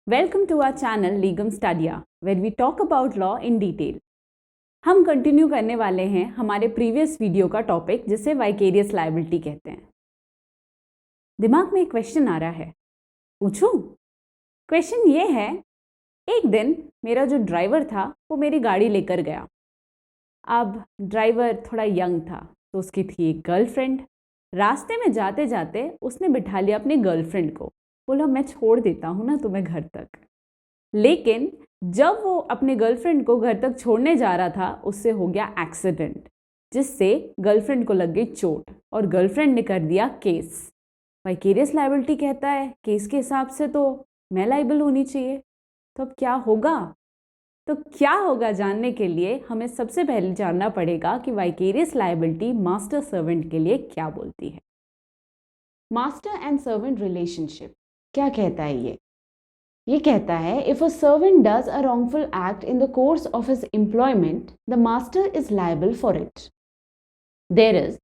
Welcome to our channel Legum Stadia, where we talk about law in detail. हम continue करने वाले हैं हमारे प्रीवियस वीडियो का टॉपिक जिसे वाइकेरियस लायबिलिटी कहते हैं। दिमाग में एक क्वेश्चन आ रहा है, पूछूं? क्वेश्चन ये है, एक दिन मेरा जो ड्राइवर था वो मेरी गाड़ी लेकर गया। अब ड्राइवर थोड़ा यंग था तो उसकी थी एक गर्लफ्रेंड। रास्ते में जाते जाते उसने बिठा लिया अपनी गर्लफ्रेंड को, बोला मैं छोड़ देता हूँ ना तुम्हें घर तक। लेकिन जब वो अपने गर्लफ्रेंड को घर तक छोड़ने जा रहा था उससे हो गया एक्सीडेंट, जिससे गर्लफ्रेंड को लग गई चोट और गर्लफ्रेंड ने कर दिया केस। वाइकेरियस लायबिलिटी कहता है केस के हिसाब से तो मैं लायबल होनी चाहिए, तो अब क्या होगा? तो क्या होगा जानने के लिए हमें सबसे पहले जानना पड़ेगा कि वाइकेरियस लायबिलिटी मास्टर सर्वेंट के लिए क्या बोलती है। मास्टर एंड सर्वेंट रिलेशनशिप क्या कहता है? ये कहता है if a servant does a wrongful act in the course of his employment, the master is liable for it. There is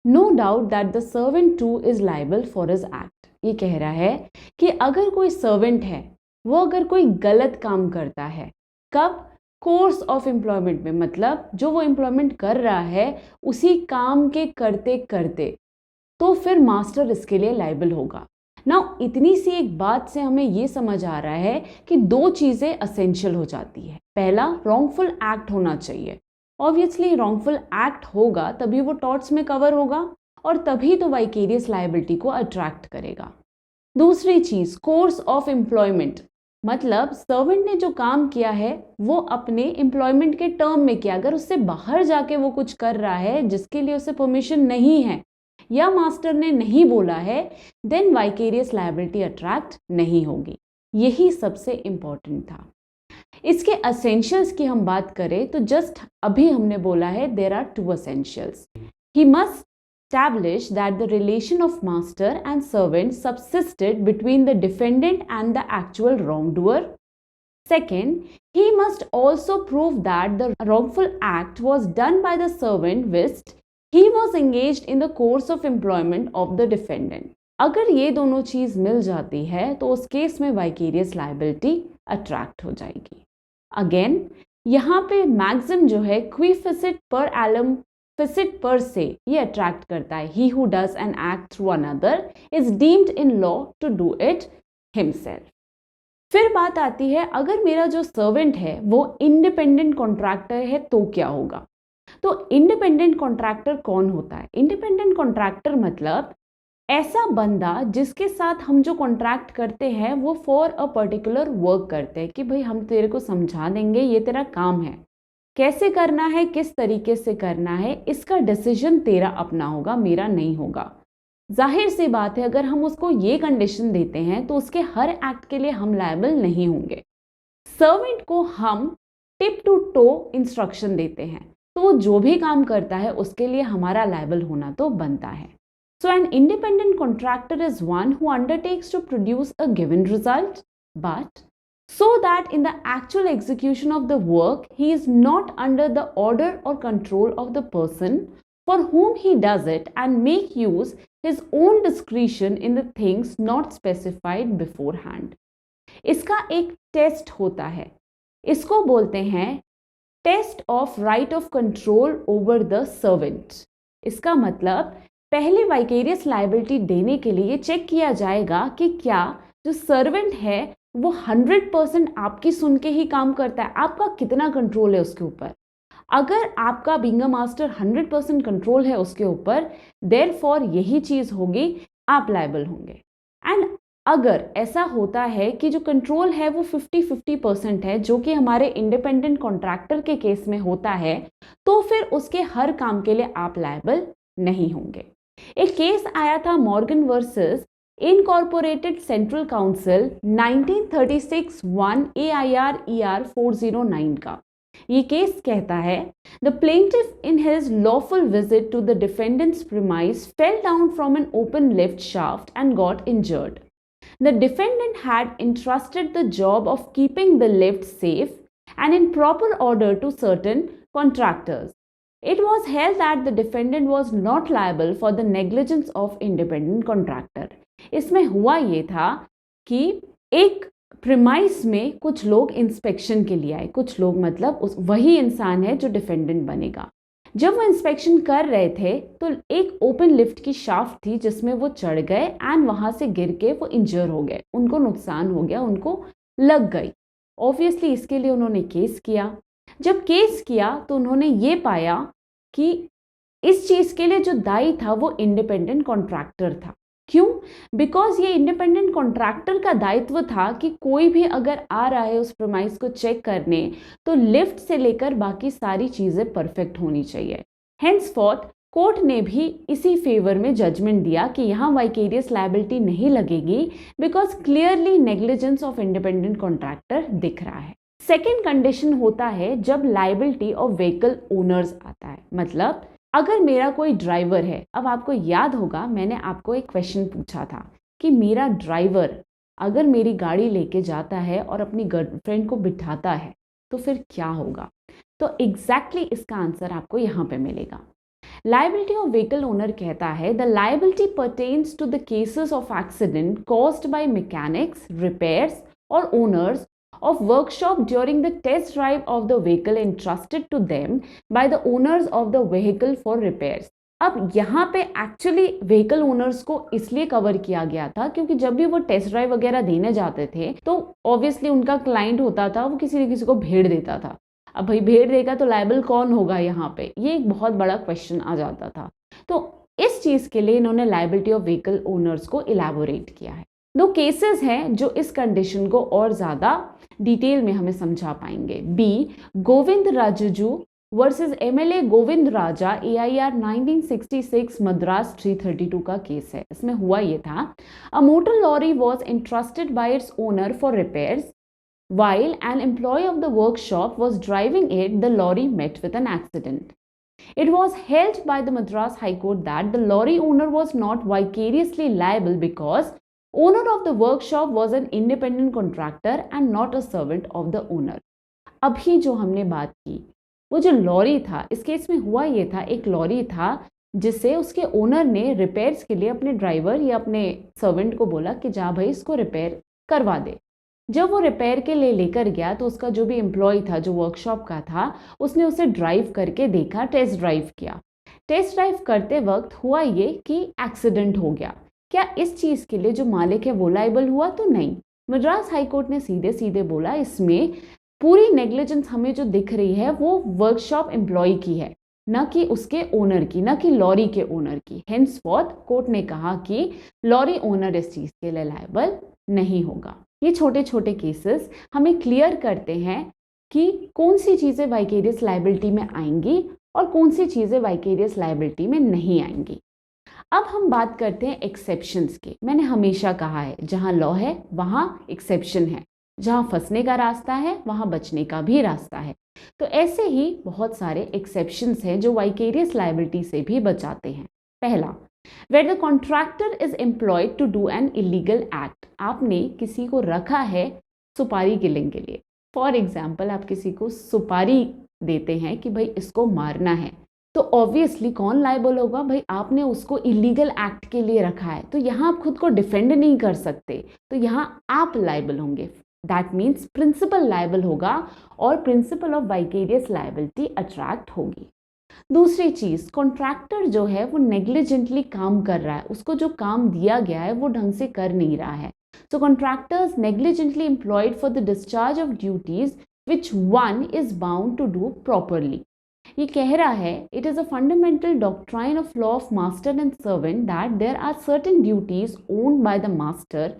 no doubt that the servant too is liable for his act. ये कह रहा है कि अगर कोई servant है वो अगर कोई गलत काम करता है, कब? कोर्स ऑफ एम्प्लॉयमेंट में, मतलब जो वो एम्प्लॉयमेंट कर रहा है उसी काम के करते करते, तो फिर मास्टर इसके लिए लायबल होगा। नाउ इतनी सी एक बात से हमें ये समझ आ रहा है कि दो चीज़ें असेंशियल हो जाती है। पहला, रॉन्गफुल एक्ट होना चाहिए। ऑब्वियसली रॉन्गफुल एक्ट होगा तभी वो टॉर्ट्स में कवर होगा और तभी तो वाइकेरियस लायबिलिटी को अट्रैक्ट करेगा। दूसरी चीज़, कोर्स ऑफ एम्प्लॉयमेंट, मतलब सर्वेंट ने जो काम किया है वो अपने एम्प्लॉयमेंट के टर्म में किया। अगर उससे बाहर जाके वो कुछ कर रहा है जिसके लिए उसे परमिशन नहीं है या मास्टर ने नहीं बोला है, देन वाइकेरियस लायबिलिटी अट्रैक्ट नहीं होगी। यही सबसे इंपॉर्टेंट था। इसके असेंशियल्स की हम बात करें तो जस्ट अभी हमने बोला है there are two essentials. He must establish that the relation of master and servant subsisted between the defendant and the actual wrongdoer. Second, he must also prove that the wrongful act was done by the servant whilst he was engaged in the course of employment of the defendant. अगर ये दोनों चीज मिल जाती है तो उस case में vicarious liability attract हो जाएगी। अगेन यहाँ पे मैक्सिम जो है क्वी फेसिट पर एलम फेसिट पर से ये अट्रैक्ट करता है। He who does an act through another is deemed in law to do it himself. फिर बात आती है, अगर मेरा जो सर्वेंट है वो इंडिपेंडेंट कॉन्ट्रैक्टर है तो क्या होगा? तो इंडिपेंडेंट कॉन्ट्रैक्टर कौन होता है? इंडिपेंडेंट कॉन्ट्रैक्टर मतलब ऐसा बंदा जिसके साथ हम जो कॉन्ट्रैक्ट करते हैं वो फॉर अ पर्टिकुलर वर्क करते हैं कि भाई हम तेरे को समझा देंगे, ये तेरा काम है, कैसे करना है, किस तरीके से करना है, इसका डिसीजन तेरा अपना होगा, मेरा नहीं होगा। जाहिर सी बात है अगर हम उसको ये कंडीशन देते हैं तो उसके हर एक्ट के लिए हम लायबल नहीं होंगे। सर्वेंट को हम टिप टू टो इंस्ट्रक्शन देते हैं तो वो जो भी काम करता है उसके लिए हमारा लायबल होना तो बनता है। So an independent contractor is one who undertakes to produce a given result, but so that in the actual execution of the work he is not under the order or control of the person for whom he does it and make use his own discretion in the things not specified beforehand. इसका एक test होता है, इसको बोलते हैं test of right of control over the servant. इसका मतलब पहले वाइकेरियस लायबिलिटी देने के लिए चेक किया जाएगा कि क्या जो सर्वेंट है वो 100% आपकी सुन के ही काम करता है, आपका कितना कंट्रोल है उसके ऊपर। अगर आपका बीइंग अ मास्टर 100% कंट्रोल है उसके ऊपर, देयरफॉर यही चीज होगी, आप लायबल होंगे। एंड अगर ऐसा होता है कि जो कंट्रोल है वो 50-50% है, जो कि हमारे इंडिपेंडेंट कॉन्ट्रैक्टर के केस में होता है, तो फिर उसके हर काम के लिए आप लायबल नहीं होंगे। एक केस आया था Morgan versus incorporated central council 1936 1 AIR ER 409 का। ये केस कहता है the plaintiff in his lawful visit to the defendant's premise fell down from an open lift shaft and got injured. The defendant had entrusted the job of keeping the lift safe and in proper order to certain contractors. It was held that the defendant was not liable for the negligence of independent contractor. इसमें हुआ ये था कि एक premise में कुछ लोग inspection के लिए आए, कुछ लोग मतलब वही इंसान है जो डिफेंडेंट बनेगा। जब वो इंस्पेक्शन कर रहे थे तो एक ओपन लिफ्ट की शाफ्ट थी जिसमें वो चढ़ गए एंड वहां से गिर के वो इंजर हो गए, उनको नुकसान हो गया, उनको लग गई। ऑब्वियसली इसके लिए उन्होंने केस किया। जब केस किया तो उन्होंने ये पाया कि इस चीज के लिए जो दायी था वो इंडिपेंडेंट कॉन्ट्रैक्टर था। क्यों? बिकॉज ये इंडिपेंडेंट कॉन्ट्रैक्टर का दायित्व था कि कोई भी अगर आ रहा है उस प्रीमाइस को चेक करने तो लिफ्ट से लेकर बाकी सारी चीजें परफेक्ट होनी चाहिए। हेंसफोर्थ कोर्ट ने भी इसी फेवर में जजमेंट दिया कि यहाँ वाइकेरियस लायबिलिटी नहीं लगेगी because clearly negligence of independent contractor दिख रहा है। सेकेंड कंडीशन होता है जब लायबिलिटी ऑफ व्हीकल ओनर्स आता है। मतलब अगर मेरा कोई ड्राइवर है, अब आपको याद होगा मैंने आपको एक क्वेश्चन पूछा था कि मेरा ड्राइवर अगर मेरी गाड़ी लेके जाता है और अपनी गर्लफ्रेंड को बिठाता है तो फिर क्या होगा? तो एग्जैक्टली इसका आंसर आपको यहाँ पे मिलेगा। लायबिलिटी ऑफ व्हीकल ओनर कहता है the liability pertains to the cases of accident caused by mechanics, repairs और owners of workshop during the test drive of the vehicle entrusted to them by the owners of the vehicle for repairs। अब यहाँ पे actually vehicle owners को इसलिए cover किया गया था क्योंकि जब भी वो टेस्ट ड्राइव वगैरह देने जाते थे तो ऑब्वियसली उनका क्लाइंट होता था, वो किसी न किसी को भेड़ देता था। अब भाई भेड़ देगा तो लायबल कौन होगा यहाँ पे, ये एक बहुत बड़ा क्वेश्चन आ जाता था। तो इस चीज के लिए इन्होंने लायबिलिटी ऑफ व्हीकल ओनर्स को इलैबोरेट किया है। दो केसेस हैं जो इस कंडीशन को और ज्यादा डिटेल में हमें समझा पाएंगे। B, Govind Rajaju versus MLA Govind Raja, AIR 1966 Madras 332 का केस है। इसमें हुआ ये था, a motor lorry was entrusted by its owner for repairs. While an employee of the workshop was driving it, the lorry met with an accident. It was held by the Madras High Court that the lorry owner was not vicariously liable because owner of the workshop was an independent contractor and not a servant of the owner। अभी जो हमने बात की वो जो lorry था, इस case में हुआ ये था, एक लॉरी था जिसे उसके ओनर ने रिपेयर्स के लिए अपने ड्राइवर या अपने सर्वेंट को बोला कि जा भाई इसको रिपेयर करवा दे। जब वो रिपेयर के लिए लेकर गया तो उसका जो भी एम्प्लॉय था जो वर्कशॉप का था उसने उसे ड्राइव करके देखा, टेस्ट ड्राइव किया। टेस्ट ड्राइव करते वक्त हुआ ये कि एक्सीडेंट हो गया। क्या इस चीज के लिए जो मालिक है वो लायबल हुआ? तो नहीं। मद्रास हाई कोर्ट ने सीधे सीधे बोला इसमें पूरी नेग्लिजेंस हमें जो दिख रही है वो वर्कशॉप एम्प्लॉय की है, न कि उसके ओनर की, न कि लॉरी के ओनर की। हेंसफोर्थ कोर्ट ने कहा कि लॉरी ओनर इस चीज के लिए लायबल नहीं होगा। ये छोटे छोटे केसेस हमें क्लियर करते हैं कि कौन सी चीजें वाइकेरियस लायबिलिटी में आएंगी और कौन सी चीजें वाइकेरियस लायबिलिटी में नहीं आएंगी। अब हम बात करते हैं एक्सेप्शंस की। मैंने हमेशा कहा है जहां लॉ है वहां एक्सेप्शन है, जहां फंसने का रास्ता है वहां बचने का भी रास्ता है। तो ऐसे ही बहुत सारे एक्सेप्शंस हैं जो वाइकेरियस लायबिलिटी से भी बचाते हैं। पहला, where the contractor is employed to do an illegal act. आपने किसी को रखा है सुपारी किलिंग के लिए। फॉर एग्जाम्पल, आप किसी को सुपारी देते हैं कि भाई इसको मारना है, तो ऑब्वियसली कौन लायबल होगा? भाई आपने उसको इलीगल एक्ट के लिए रखा है, तो यहाँ आप खुद को डिफेंड नहीं कर सकते, तो यहाँ आप लायबल होंगे। दैट मीन्स प्रिंसिपल लायबल होगा और principle of vicarious liability attract होगी। दूसरी चीज, कॉन्ट्रैक्टर जो है वो नेग्लिजेंटली काम कर रहा है, उसको जो काम दिया गया है वो ढंग से कर नहीं रहा है। So contractors negligently employed for the discharge of duties which one is bound to do properly. ये कह रहा है it is a fundamental doctrine of law of master and servant that there are certain duties owned by the master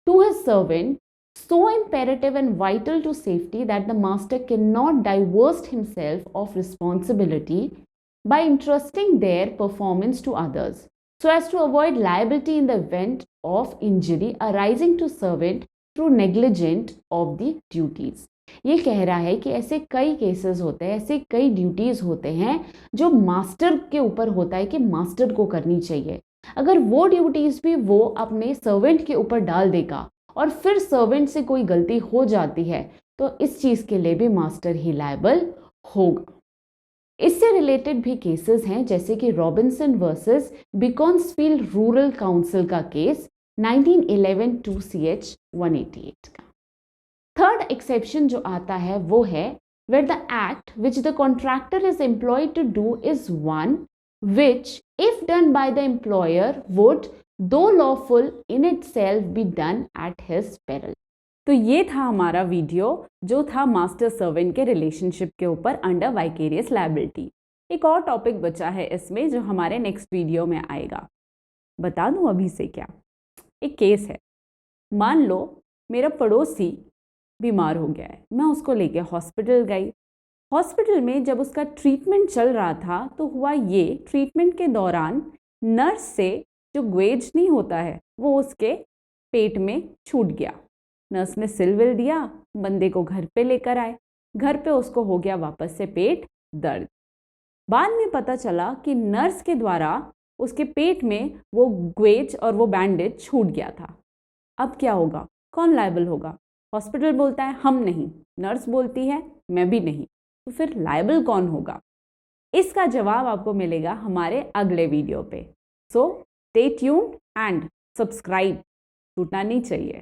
to his servant so imperative and vital to safety that the master cannot divest himself of responsibility by entrusting their performance to others so as to avoid liability in the event of injury arising to servant through negligence of the duties। ये कह रहा है कि ऐसे कई cases होते हैं, ऐसे कई ड्यूटीज होते हैं जो मास्टर के ऊपर होता है कि मास्टर को करनी चाहिए। अगर वो ड्यूटीज भी वो अपने सर्वेंट के ऊपर डाल देगा और फिर सर्वेंट से कोई गलती हो जाती है तो इस चीज के लिए भी मास्टर ही लायबल होगा। इससे रिलेटेड भी केसेस हैं जैसे कि Robinson versus Beaconsfield rural council का केस 1911 2CH 188 का। एक्सेप्शन जो आता है वो है where the act which the contractor is employed to do is one which if done by the employer would though lawful in itself be done at his peril। तो ये था हमारा वीडियो जो था मास्टर सर्वेंट के relationship के ऊपर under vicarious liability. एक और टॉपिक बचा है इसमें जो हमारे नेक्स्ट वीडियो में आएगा। बता दूं अभी से क्या, एक केस है। मान लो मेरा पड़ोसी बीमार हो गया है, मैं उसको लेके हॉस्पिटल गई। हॉस्पिटल में जब उसका ट्रीटमेंट चल रहा था तो हुआ ये, ट्रीटमेंट के दौरान नर्स से जो ग्वेज नहीं होता है वो उसके पेट में छूट गया। नर्स ने सिल विल दिया, बंदे को घर पे लेकर आए। घर पे उसको हो गया वापस से पेट दर्द। बाद में पता चला कि नर्स के द्वारा उसके पेट में वो ग्वेज और वो बैंडेज छूट गया था। अब क्या होगा, कौन लायबल होगा? हॉस्पिटल बोलता है हम नहीं, नर्स बोलती है मैं भी नहीं, तो फिर लायबल कौन होगा? इसका जवाब आपको मिलेगा हमारे अगले वीडियो पे। So stay tuned and subscribe, छूटना नहीं चाहिए।